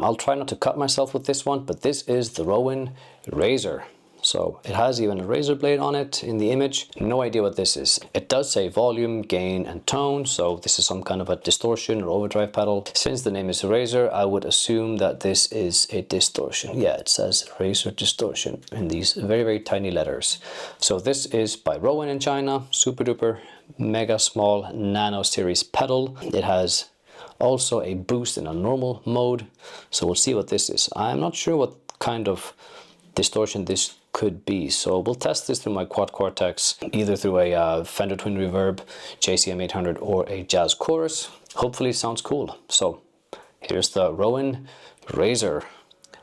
I'll try not to cut myself with this one, but this is the Rowin Razor. So it has even a razor blade on it in the image. No idea what this is. It does say volume, gain, and tone, so this is some kind of a distortion or overdrive pedal. Since the name is Razor, I would assume that this is a distortion. Yeah, it says Razor Distortion in these very, very tiny letters. So this is by Rowin in China, super duper, mega small nano-series pedal. It has also a boost in a normal mode, so we'll see what this is. I'm not sure what kind of distortion this could be, so we'll test this through my Quad Cortex, either through a Fender Twin Reverb, JCM 800, or a Jazz Chorus. Hopefully it sounds cool. So here's the Rowin Razor.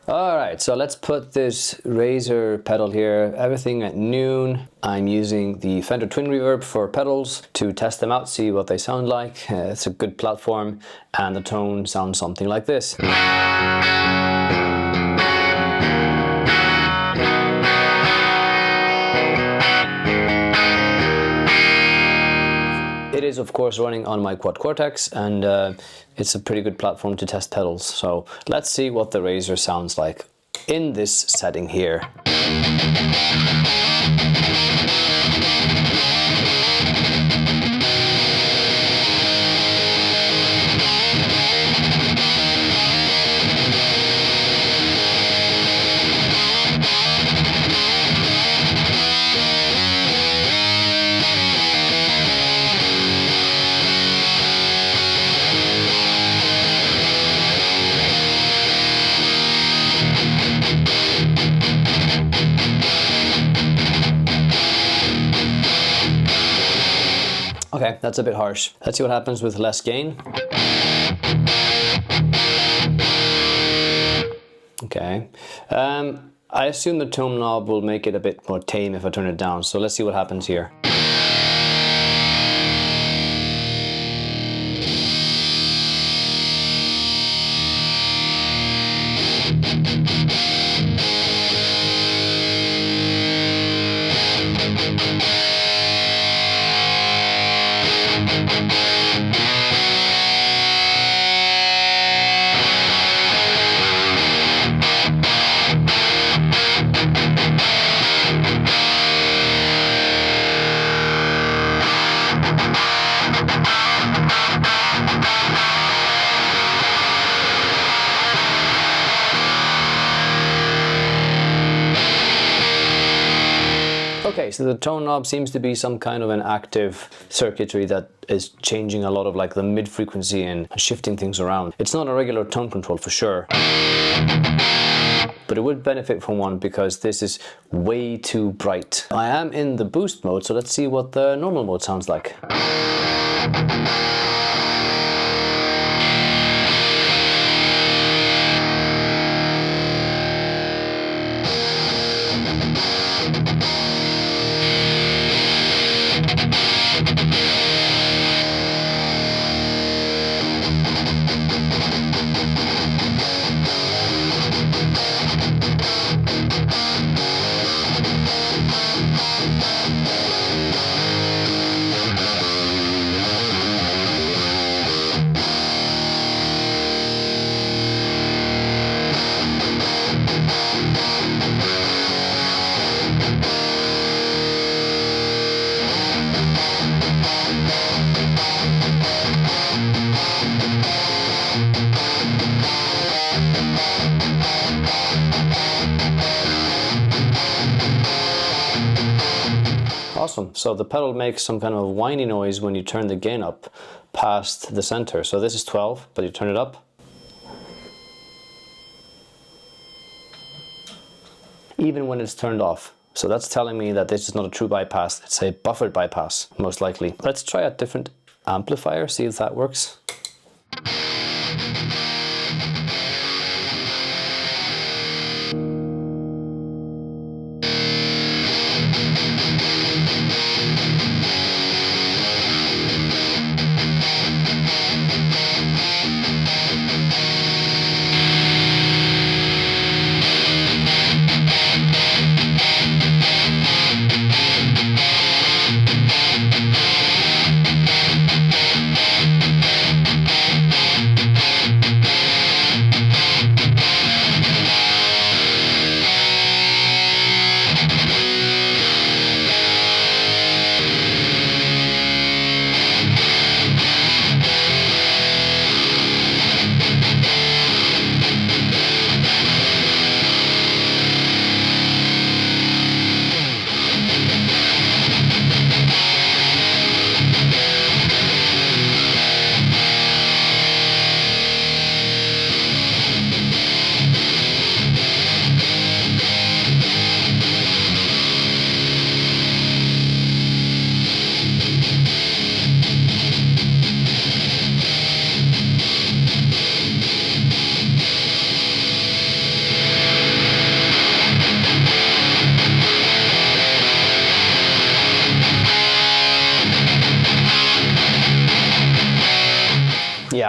Alright, so let's put this Razor pedal here, everything at noon. I'm using the Fender Twin Reverb for pedals to test them out, see what they sound like. It's a good platform, and the tone sounds something like this. It is of course running on my Quad Cortex, and it's a pretty good platform to test pedals. So let's see what the Razor sounds like in this setting here. Okay, that's a bit harsh. Let's see what happens with less gain. Okay. I assume the tone knob will make it a bit more tame if I turn it down, so let's see what happens here. Okay, so the tone knob seems to be some kind of an active circuitry that is changing a lot of like the mid frequency and shifting things around. It's not a regular tone control for sure, but it would benefit from one because this is way too bright. I am in the boost mode, so let's see what the normal mode sounds like. Awesome. So the pedal makes some kind of whiny noise when you turn the gain up past the center. So this is 12, but you turn it up. Even when it's turned off. So that's telling me that this is not a true bypass, it's a buffered bypass, most likely. Let's try a different amplifier, see if that works.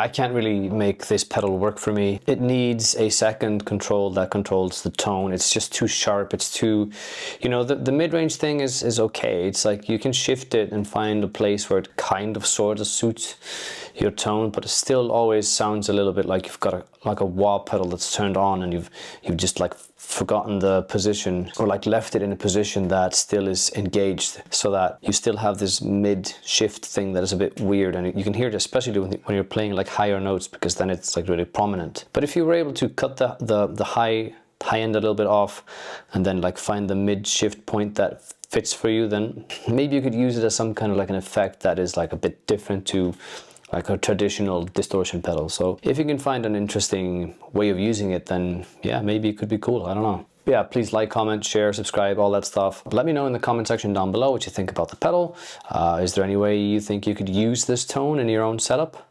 I can't really make this pedal work for me. It needs a second control that controls the tone. It's just too sharp. It's too, you know, the mid-range thing is okay. It's like you can shift it and find a place where it kind of sort of suits your tone, but it still always sounds a little bit like you've got like a wah pedal that's turned on and you've just like forgotten the position, or like left it in a position that still is engaged, so that you still have this mid shift thing that is a bit weird, and you can hear it especially when you're playing like higher notes, because then it's like really prominent. But if you were able to cut the high end a little bit off and then like find the mid shift point that fits for you, then maybe you could use it as some kind of like an effect that is like a bit different to like a traditional distortion pedal. So if you can find an interesting way of using it, then yeah, maybe it could be cool. I don't know. Yeah, please like, comment, share, subscribe, all that stuff. Let me know in the comment section down below what you think about the pedal. Is there any way you think you could use this tone in your own setup?